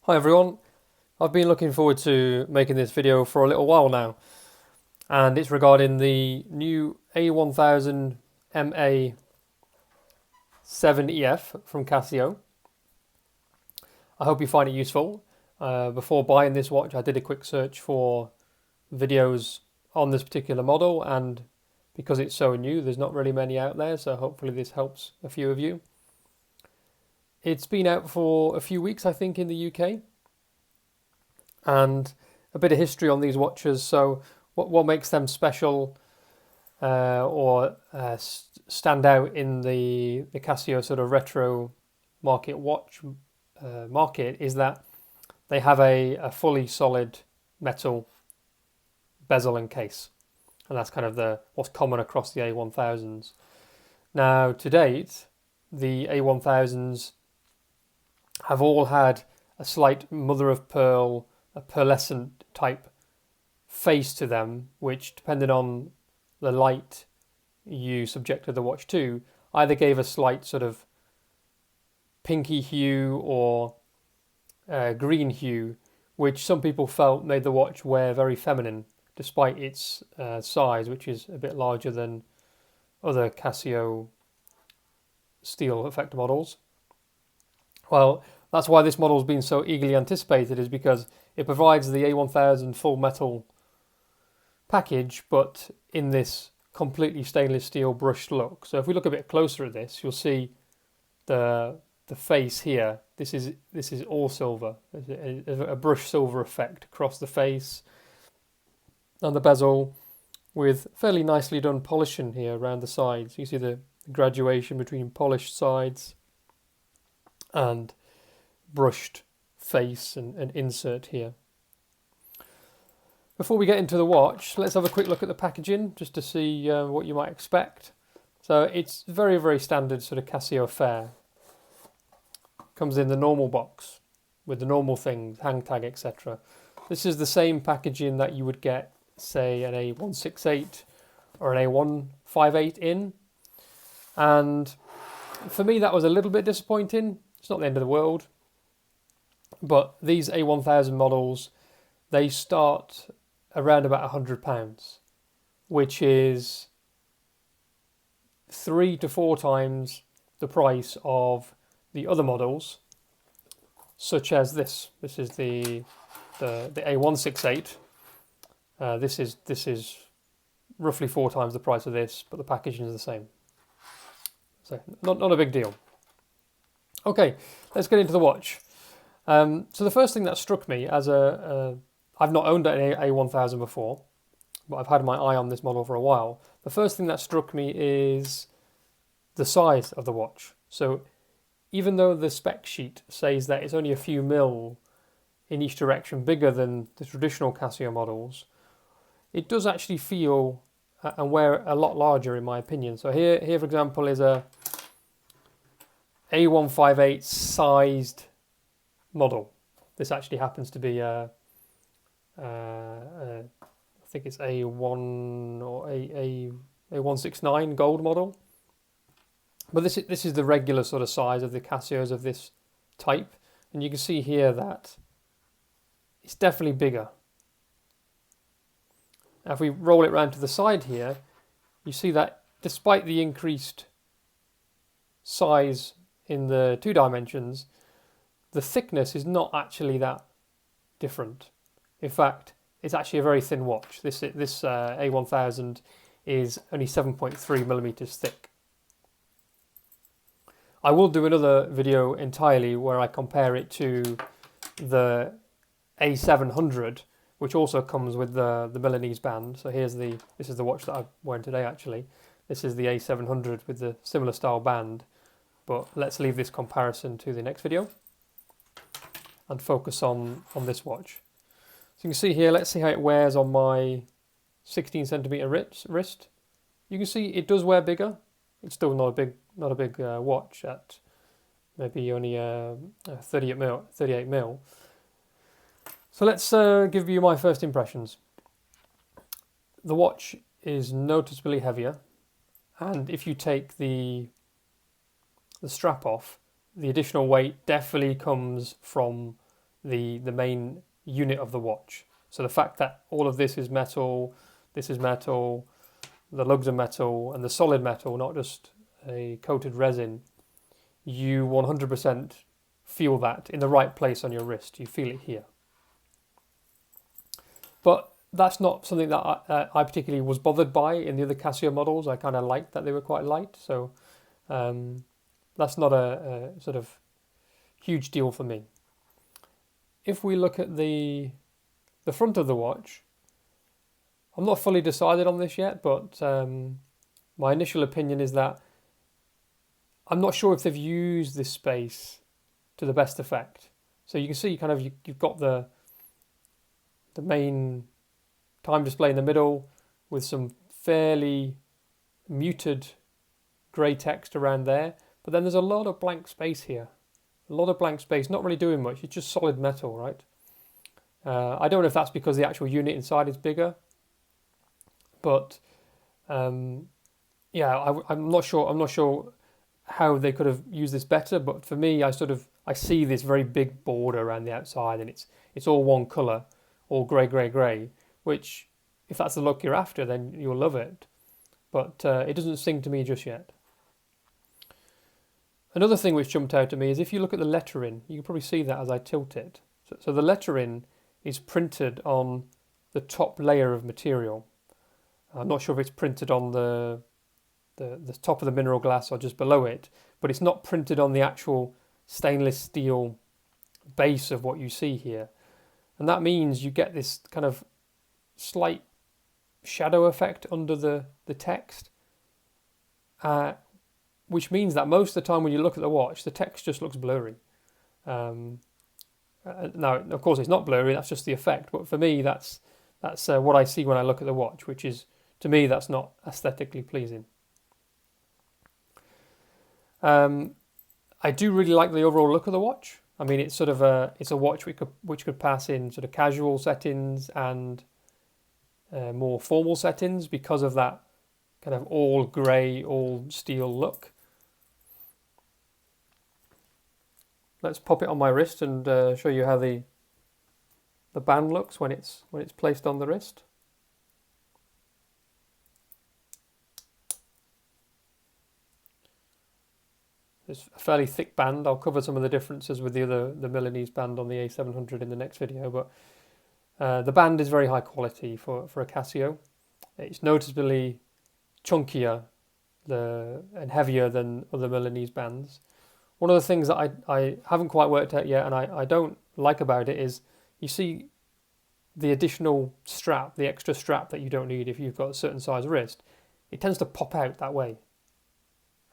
Hi everyone, I've been looking forward to making this video for a little while now, and it's regarding the new A1000MA-7EF from Casio. I hope you find it useful. Before buying this watch, I did a quick search for videos on this particular model, and because it's so new, there's not really many out there, so hopefully this helps a few of you. It's been out for a few weeks, I think, in the UK. And a bit of history on these watches. So, what makes them special or stand out in the Casio sort of retro watch market is that they have a fully solid metal bezel and case, and that's kind of what's common across the A1000s. Now, to date, the A1000s have all had a slight mother of pearl, a pearlescent type face to them, which, depending on the light you subjected the watch to, either gave a slight sort of pinky hue or green hue, which some people felt made the watch wear very feminine, despite its size, which is a bit larger than other Casio steel effector models. Well, that's why this model has been so eagerly anticipated, is because it provides the A1000 full metal package, but in this completely stainless steel brushed look. So if we look a bit closer at this, you'll see the face here. This is all silver. There's a brushed silver effect across the face and the bezel, with fairly nicely done polishing here around the sides. You see the graduation between polished sides and brushed face and insert here. Before we get into the watch, let's have a quick look at the packaging just to see what you might expect. So it's very, very standard sort of Casio fare. Comes in the normal box with the normal things, hang tag, etc. This is the same packaging that you would get, say, an A168 or an A158 in. And for me, that was a little bit disappointing. It's not the end of the world. But these A1000 models, they start around about £100, which is 3 to 4 times the price of the other models, such as this. This is the A168. This is roughly 4 times the price of this, but the packaging is the same. So not a big deal. Okay, let's get into the watch. So the first thing that struck me I've not owned an A1000 before, but I've had my eye on this model for a while. The first thing that struck me is the size of the watch. So even though the spec sheet says that it's only a few mil in each direction bigger than the traditional Casio models, it does actually feel and wear a lot larger, in my opinion. So here for example, is a A158 sized model. This actually happens to be I think it's A1 or A169 gold model. But this is the regular sort of size of the Casios of this type, and you can see here that it's definitely bigger. Now if we roll it round to the side here, you see that despite the increased size in the 2 dimensions, the thickness is not actually that different. In fact, it's actually a very thin watch. This A1000 is only 7.3 millimeters thick. I will do another video entirely where I compare it to the A700, which also comes with the Milanese band. So this is the watch that I'm wearing today actually. This is the A700 with the similar style band, but let's leave this comparison to the next video and focus on this watch. So you can see here, let's see how it wears on my 16 centimeter wrist. You can see it does wear bigger. It's still not a big watch at maybe only 38 mil. So let's give you my first impressions. The watch is noticeably heavier, and if you take the strap off, the additional weight definitely comes from the main unit of the watch. So the fact that all of this is metal, the lugs are metal, and the solid metal, not just a coated resin, you 100% feel that in the right place on your wrist. You feel it here. But that's not something that I particularly was bothered by in the other Casio models. I kind of liked that they were quite light, so that's not a sort of huge deal for me. If we look at the front of the watch, I'm not fully decided on this yet, but my initial opinion is that I'm not sure if they've used this space to the best effect. So you can see kind of you've got the main time display in the middle with some fairly muted grey text around there, but then there's a lot of blank space here. A lot of blank space, not really doing much. It's just solid metal, right? I don't know if that's because the actual unit inside is bigger, but yeah, I'm not sure. I'm not sure how they could have used this better. But for me, I see this very big border around the outside, and it's all one colour, all grey, grey, grey. Which, if that's the look you're after, then you'll love it. But it doesn't sing to me just yet. Another thing which jumped out to me is if you look at the lettering, you can probably see that as I tilt it. So the lettering is printed on the top layer of material. I'm not sure if it's printed on the top of the mineral glass or just below it, but it's not printed on the actual stainless steel base of what you see here. And that means you get this kind of slight shadow effect under the text, which means that most of the time when you look at the watch, the text just looks blurry. Now, of course, it's not blurry, that's just the effect. But for me, that's what I see when I look at the watch, which is, to me, that's not aesthetically pleasing. I do really like the overall look of the watch. I mean, it's sort of it's a watch which could pass in sort of casual settings and more formal settings because of that kind of all grey, all steel look. Let's pop it on my wrist and show you how the band looks when it's placed on the wrist. It's a fairly thick band. I'll cover some of the differences with the Milanese band on the A700 in the next video, but the band is very high quality for a Casio. It's noticeably chunkier and heavier than other Milanese bands. One of the things that I haven't quite worked out yet and I don't like about it is you see the additional strap, the extra strap that you don't need if you've got a certain size wrist. It tends to pop out that way.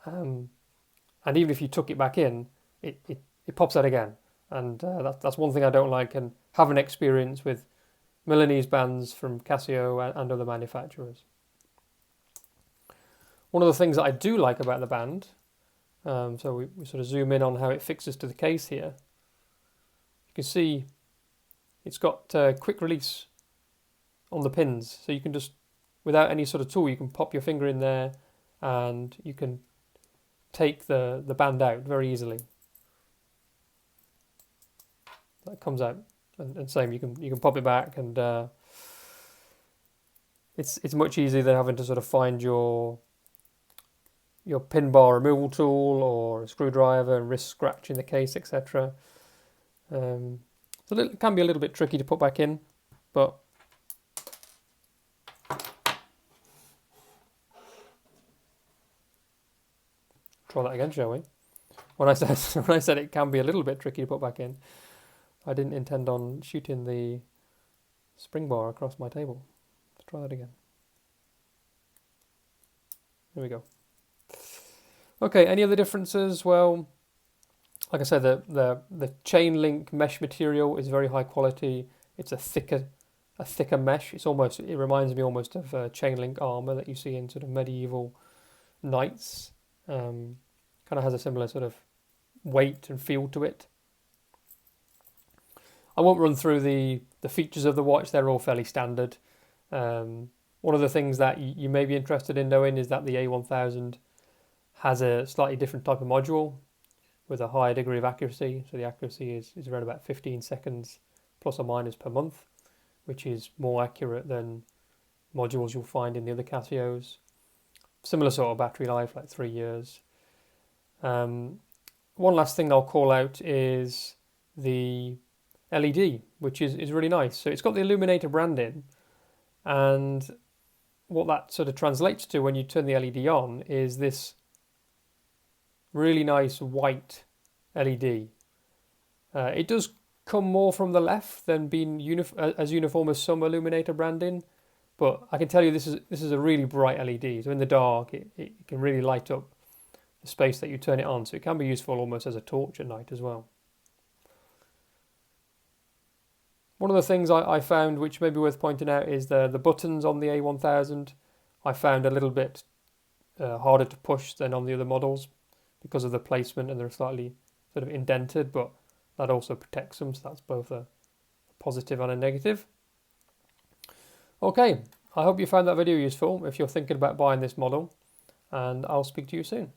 And even if you tuck it back in, it pops out again. And that's one thing I don't like and haven't experienced with Milanese bands from Casio and other manufacturers. One of the things that I do like about the band, so we sort of zoom in on how it fixes to the case here. You can see it's got quick release on the pins. So you can just, without any sort of tool, you can pop your finger in there and you can take the band out very easily. That comes out, and same, you can pop it back, and it's much easier than having to sort of find your pin bar removal tool or a screwdriver and risk scratching the case, etc. So it can be a little bit tricky to put back in, but try that again, shall we? When I said it can be a little bit tricky to put back in, I didn't intend on shooting the spring bar across my table. Let's try that again. There we go. Okay, any other differences? Well, like I said, the chain link mesh material is very high quality. It's a thicker mesh. It reminds me almost of chain link armor that you see in sort of medieval knights. Kind of has a similar sort of weight and feel to it. I won't run through the features of the watch. They're all fairly standard. One of the things that you may be interested in knowing is that the A1000 has a slightly different type of module, with a higher degree of accuracy. So the accuracy is around about 15 seconds plus or minus per month, which is more accurate than modules you'll find in the other Casios. Similar sort of battery life, like 3 years. One last thing I'll call out is the LED, which is really nice. So it's got the Illuminator branding, and what that sort of translates to when you turn the LED on is this really nice white LED. It does come more from the left than being as uniform as some Illuminator branding, but I can tell you this is a really bright LED. So in the dark, it can really light up the space that you turn it on. So it can be useful almost as a torch at night as well. One of the things I found which may be worth pointing out is the buttons on the A1000. I found a little bit harder to push than on the other models because of the placement, and they're slightly sort of indented, but that also protects them, so that's both a positive and a negative. Okay, I hope you found that video useful if you're thinking about buying this model, and I'll speak to you soon.